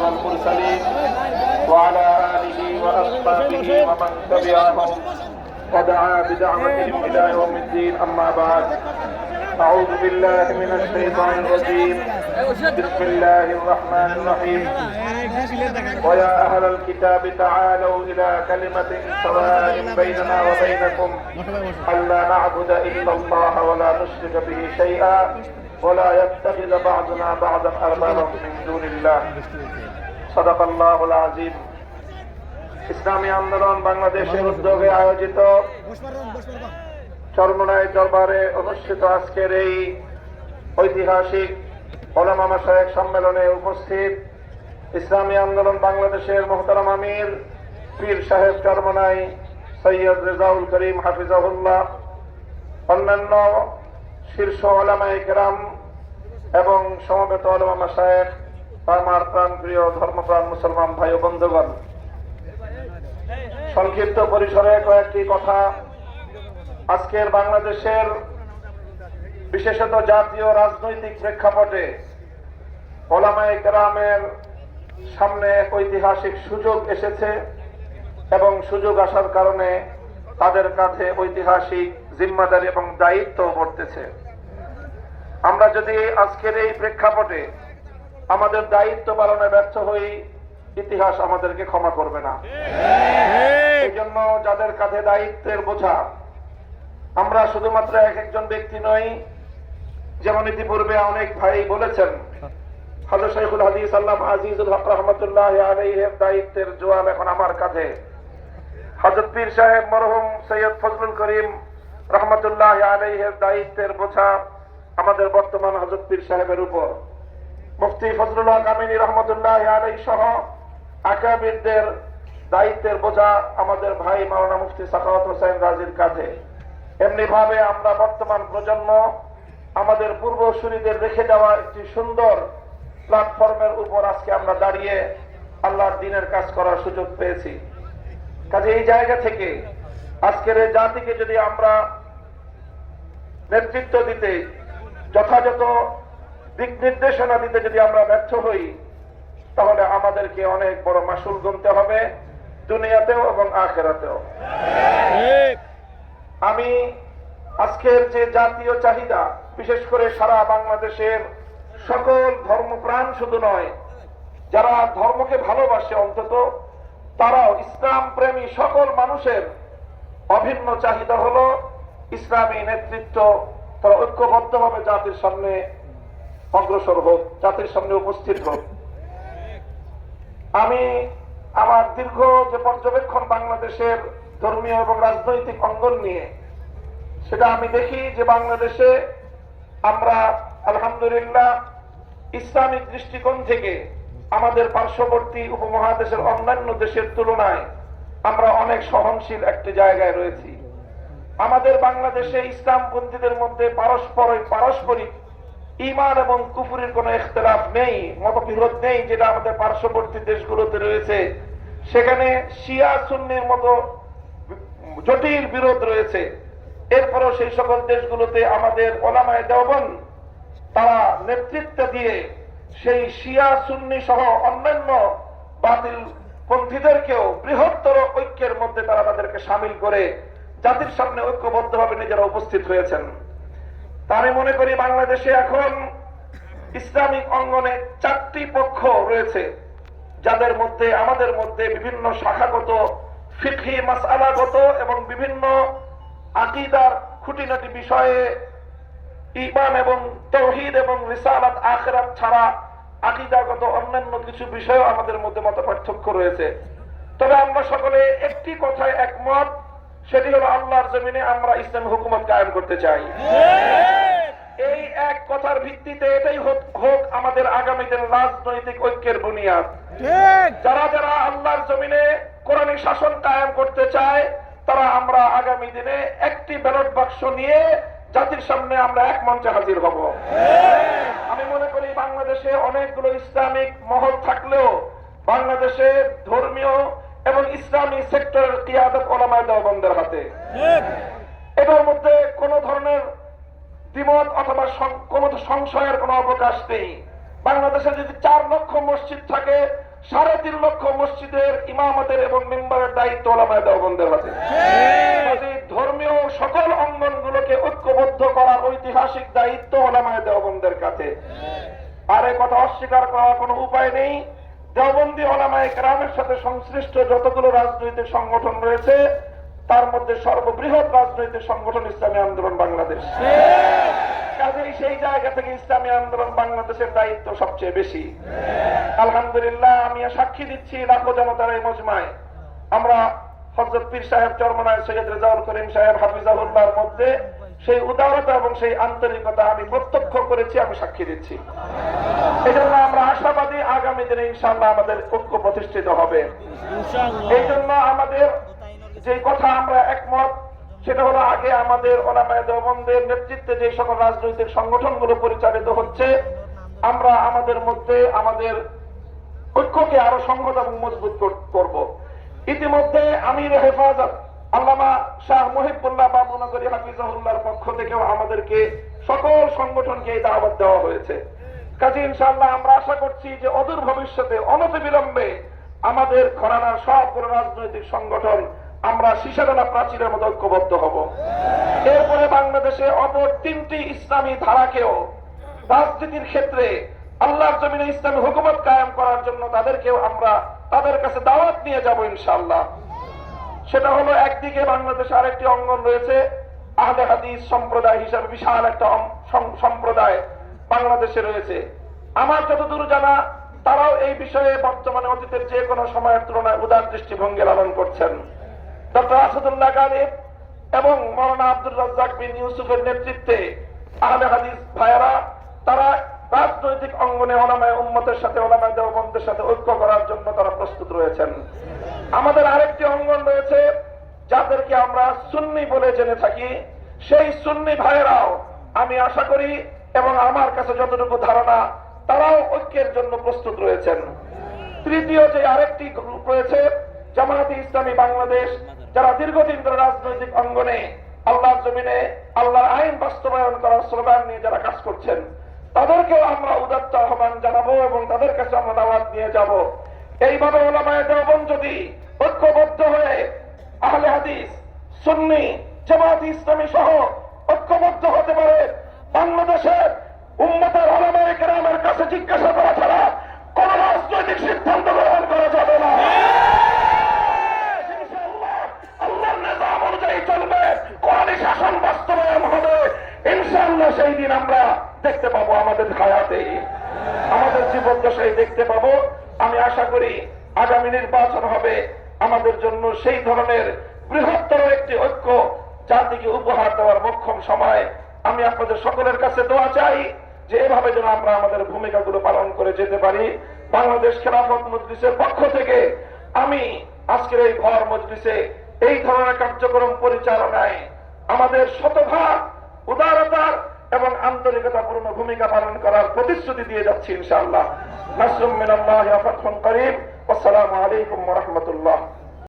والمرسلين وعلى آله وأصحابه ومن تبعهم ودعا بدعوتهم إلى يوم الدين. أما بعد، أعوذ بالله من الشيطان الرجيم. بسم الله الرحمن الرحيم. ويا أهل الكتاب تعالوا إلى كلمة سواء بيننا وبينكم ألا نعبد إلا الله ولا نشرك به شيئا ولا يتخذ بعضنا بعضا أربابا من دون الله. صدق الله العظيم. ইসলামী আন্দোলন বাংলাদেশের উদ্যোগে আয়োজিত চরমোনাই দরবারে অনুষ্ঠিত আজকের এই ঐতিহাসিক ওলামা মাশায়েখ সম্মেলনে উপস্থিত ইসলামী আন্দোলন বাংলাদেশের মুহতারাম আমির পীর সাহেব চরমোনাই সৈয়দ রেজাউল করিম হাফিজাহুল্লাহ, অন্যান্য শীর্ষ ওলামায়ে কেরাম এবং সমবেত ওলামা মাশায়েখ, আমার প্রাণ প্রিয় ধর্মপ্রাণ মুসলমান ভাই ও বন্ধুগণ, সংক্ষিপ্ত পরিসরে কয়েকটি কথা। আজকের বাংলাদেশের বিশেষত জাতীয় রাজনৈতিক প্রেক্ষাপটে ওলামায়ে কেরামের সামনে এক ঐতিহাসিক সুযোগ এসেছে এবং সুযোগ আসার কারণে তাদের কাছে ঐতিহাসিক জিম্মাদারি এবং দায়িত্ব পড়তেছে। আমরা যদি আজকের এই প্রেক্ষাপটে আমাদের দায়িত্ব পালনে ব্যর্থ হই, ইতিহাস আমাদেরকে ক্ষমা করবে না। এই জন্য যাদের কাঁধে দায়িত্বের বোঝা, আমরা শুধুমাত্র এক একজন ব্যক্তি নই। যেমন ইতিপূর্বে অনেক ভাই বলেছেন, হযরত শাইখুল হাদিস আল্লামা আজিজুল হক রাহমাতুল্লাহি আলাইহির দায়িত্বের জোয়াল এখন আমার কাঁধে। হযরত পীর সাহেব মরহুম সৈয়দ ফজলুল করিম রাহমাতুল্লাহি আলাইহির দায়িত্বের বোঝা আমাদের বর্তমান হযরত পীর সাহেবের উপর। মুফতি ফজলুল হক আমিনী রাহমাতুল্লাহি আলাইহি সহ আকাবিরদের দায়িত্বের বোঝা আমাদের ভাই মাওলানা মুফতি সাখাওয়াত হোসেন রাজির কাঁধে। এমনি ভাবে আমরা বর্তমান প্রজন্ম আমাদের পূর্বসূরীদের রেখে যাওয়া একটি সুন্দর প্ল্যাটফর্মের উপর আজকে আমরা দাঁড়িয়ে আল্লাহর দ্বীনের কাজ করার সুযোগ পেয়েছি। কাজে এই জায়গা থেকে আজকের এই জাতিকে যদি আমরা নেতৃত্ব দিতে, যথাযথ দিক নির্দেশনা দিতে যদি আমরা ব্যর্থ হই, তাহলে আমাদেরকে অনেক বড় মাসুল গুনতে হবে, দুনিয়াতেও এবং আখিরাতেও। আমি আজকের যে জাতীয় চাহিদা, বিশেষ করে সারা বাংলাদেশের সকল ধর্মপ্রাণ শুধু নয়, যারা ধর্মকে ভালোবাসে অন্তত তারাও ইসলাম প্রেমী সকল মানুষের অভিন্ন চাহিদা হলো ইসলামী নেতৃত্ব তারা ঐক্যবদ্ধভাবে জাতির সামনে অগ্রসর হোক, জাতির সামনে উপস্থিত হোক। আমি আমার দীর্ঘ যে পর্যবেক্ষণ বাংলাদেশের ধর্মীয় এবং রাজনৈতিক অঙ্গন নিয়ে, সেটা আমি দেখি যে বাংলাদেশে আমরা আলহামদুলিল্লাহ ইসলামিক দৃষ্টিকোণ থেকে আমাদের পার্শ্ববর্তী উপমহাদেশের অন্যান্য দেশের তুলনায় আমরা অনেক সহনশীল একটি জায়গায় রয়েছি। আমাদের বাংলাদেশে ইসলামপন্থীদের মধ্যে পারস্পরিক ঈমান এবং কুফরির কোনো ইখতিলাফ নেই, মতবিরোধ নেই, যেটা আমাদের পার্শ্ববর্তী দেশগুলোতে রয়েছে। সেখানে শিয়া সুন্নির মতো জটিল বিরোধ রয়েছে। এরপরও সেই সকল দেশগুলোতে আমাদের ওলামায়ে দেওবন্দ তারা নেতৃত্ব দিয়ে সেই শিয়া সুন্নি সহ অন্যান্য বাতিল পন্থীদেরকেও বৃহত্তর ঐক্যের মধ্যে তারা তাদেরকে সামিল করে জাতির সামনে ঐক্যবদ্ধভাবে নিজেরা উপস্থিত হয়েছেন। তা আমি মনে করি বাংলাদেশে এখন ইসলামিক অঙ্গনে 4টি পক্ষ রয়েছে, যাদের মধ্যে আমাদের মধ্যে বিভিন্ন শাখাগত, ফিকহি মাসআলাগত এবং বিভিন্ন আকীদার খুঁটিনাটি বিষয়ে ঈমান এবং তাওহীদ এবং রিসালাত আখিরাত ছাড়া আকীদাগত অন্যান্য কিছু বিষয়ও আমাদের মধ্যে মতপার্থক্য রয়েছে। তবে আমরা সকলে একটি কথায় একমত, সেটি হলো আল্লাহর জমিনে আমরা ইসলামী হুকুমত কায়েম করতে চাই। এই এক কথার ভিত্তিতে এটাই হোক আমাদের আগামী দিনের রাজনৈতিক ঐক্যের বুনিয়াদ। যারা যারা আল্লাহর জমিনে কোরআনী শাসন কায়েম করতে চায়, তারা আমরা আগামী দিনে একটি ব্যালট বাক্স নিয়ে জাতির সামনে আমরা এক মঞ্চে হাজির হব। আমি মনে করি বাংলাদেশে অনেকগুলো ইসলামিক মহল থাকলেও বাংলাদেশে ধর্মীয় এবং ইসলামী সেক্টরের কিয়াদত ওলামায়ে দেওবন্দের হাতে। এটার মধ্যে কোনো ধরনের দ্বিমত অথবা কোনো সংশয়ের কোনো অবকাশ নেই। বাংলাদেশে যদি 4 লক্ষ মসজিদ থাকে, 3.5 লক্ষ মসজিদের ইমামতের এবং মেম্বারের দায়িত্ব ওলামায়ে দেওবন্দের হাতে। ধর্মীয় সকল অঙ্গনগুলোকে ঐক্যবদ্ধ করার ঐতিহাসিক দায়িত্ব ওলামায়ে দেওবন্দের কাছে। আর এ কথা অস্বীকার করার কোনো উপায় নেই। দেওবন্দি ওলামায়ে কেরামের সাথে সংশ্লিষ্ট যতগুলো রাজনৈতিক সংগঠন রয়েছে তার মধ্যে সর্ববৃহৎ রাজনৈতিক সংগঠন ইসলামী আন্দোলন বাংলাদেশ। কাজেই সেই জায়গা থেকে ইসলামী আন্দোলন বাংলাদেশের দায়িত্ব সবচেয়ে বেশি। আলহামদুলিল্লাহ, আমি সাক্ষী দিচ্ছি লাখো জনতার এই মজমায় আমরা হযরত পীর সাহেব চরমনায় সৈয়দ রেজাউল করিম সাহেব হাফিজাহুল্লাহর মধ্যে সেই উদারতা এবং সেই আন্তরিকতা আমি প্রত্যক্ষ করেছি, আমি সাক্ষী দিচ্ছি। এই জন্য আমরা আশাবাদী আগামী দিনে ইনশাআল্লাহ আমাদের ঐক্য প্রতিষ্ঠিত হবে। এই জন্য আমাদের যে কথা আমরা একমত সেটা হলো, আগে আমাদের ওলামায়ে দেওবন্দের নেতৃত্বে যে সকল রাজনৈতিক সংগঠনগুলো পরিচালিত হচ্ছে আমরা আমাদের মধ্যে আমাদের ঐক্যকে আরো সংহত এবং মজবুত করব। ইতিমধ্যে আমির হেফাজত আল্লামা শাহ মুহিবুল্লাহ বাবুনগরী হাফিজাহুল্লাহর পক্ষ থেকেও আমাদেরকে সকল সংগঠনকে এই দাওয়াত দেওয়া হয়েছে। কাজে ইনশাআল্লাহ আমরা আশা করছি যে অদূর ভবিষ্যতে অনতিবিলম্বে আমাদের ঘরানার সবগুলো রাজনৈতিক সংগঠন আমরা শীষাডালা প্রাচীরের মতো ঐক্যবদ্ধ হব। এরপরে বাংলাদেশে অপর 3টি ইসলামী ধারাকেও রাজনীতির ক্ষেত্রে আল্লাহর জমিনে ইসলামী হুকুমত কায়েম করার জন্য তাদেরকেও আমরা তাদের কাছে দাওয়াত নিয়ে যাব ইনশাআল্লাহ। সেটা হলো, একদিকে বাংলাদেশে আরেকটি অঙ্গন রয়েছে আহলে হাদিস সম্প্রদায় হিসাবে বিশাল একটা সম্প্রদায় বাংলাদেশে রয়েছে। আমার যতদূর জানা তারাও এই বিষয়ে বর্তমানে অতীতের যে কোনো সময়ের তুলনায় উদার দৃষ্টিভঙ্গি লালন করছেন। ডক্টর আসাদুল্লাহ গালিব এবং মাওলানা আব্দুর রাজ্জাক বিন ইউসুফের নেতৃত্বে আহলে হাদিস ভাইয়েরা তারা রাজনৈতিক অঙ্গনে ওলামায়ে উম্মতের সাথে ওলামায়ে দেওবন্দের সাথে ঐক্য করার জন্য তারা প্রস্তুত রয়েছেন। আমাদের আরেকটি অঙ্গন রয়েছে যাদেরকে আমরা সুন্নি বলে জেনে থাকি, সেই সুন্নি ভাইয়েরাও আমি আশা করি এবং আমার কাছে যতটুকু ধারণা তারাও ঐক্যের জন্য প্রস্তুত রয়েছেন। তৃতীয় যে আরেকটি গ্রুপ রয়েছে জামায়াতে ইসলামী বাংলাদেশ, যারা দীর্ঘদিন ধরে রাজনৈতিক অঙ্গনে আল্লাহর জমিনে আল্লাহর আইন বাস্তবায়ন করার স্লোগান নিয়ে যারা কাজ করছেন তাদেরকেও আমরা উদাত্ত আহ্বান জানাবো এবং তাদের কাছে আমরা দাওয়াত নিয়ে যাব। এইভাবে ওলামায়ে দেওবন্দ যদি ঐক্যবদ্ধ হয়ে আহলে হাদিস সুন্নি জামায়াতে ইসলামী সহ ঐক্যবদ্ধ হতে পারে, বাংলাদেশের উম্মতের ওলামায়ে কেরামের কাছে জিজ্ঞাসা করা ছাড়া কোন রাজনৈতিক সিদ্ধান্ত গ্রহণ করা যাবে না। আল্লাহর নিজাম অনুযায়ী চলবে, কোরআনী শাসন বাস্তবায়ন হবে। ইনশাআল্লাহ সেই দিন আমরা দেখতে পাবো, আমাদের হায়াতে আমাদের জীবদ্দশায় দেখতে পাবো। আমি আশা করি আগামী নির্বাচন হবে আমাদের জন্য সেই ধরনের বৃহত্তর একটি ঐক্য জাতিকে উপহার দেওয়ার মোক্ষম সময়। আমি আপনাদের সকলের কাছে দোয়া চাই যে এভাবে যেন আমরা আমাদের ভূমিকাগুলো পালন করে যেতে পারি। বাংলাদেশ খেলাফত মজলিসের পক্ষ থেকে আমি আজকের এই ঘর মজলিসে এই ধরনের কার্যক্রম পরিচালনায় আমাদের শতভাগ উদারতার এবং আন্তরিকতাপূর্ণ ভূমিকা পালন করার প্রতিশ্রুতি দিয়ে যাচ্ছি ইনশাআল্লাহ। নাসরুম মিনাল্লাহি ওয়া ফাতহুন করিম। আসসালামু আলাইকুম ওয়া রাহমাতুল্লাহ।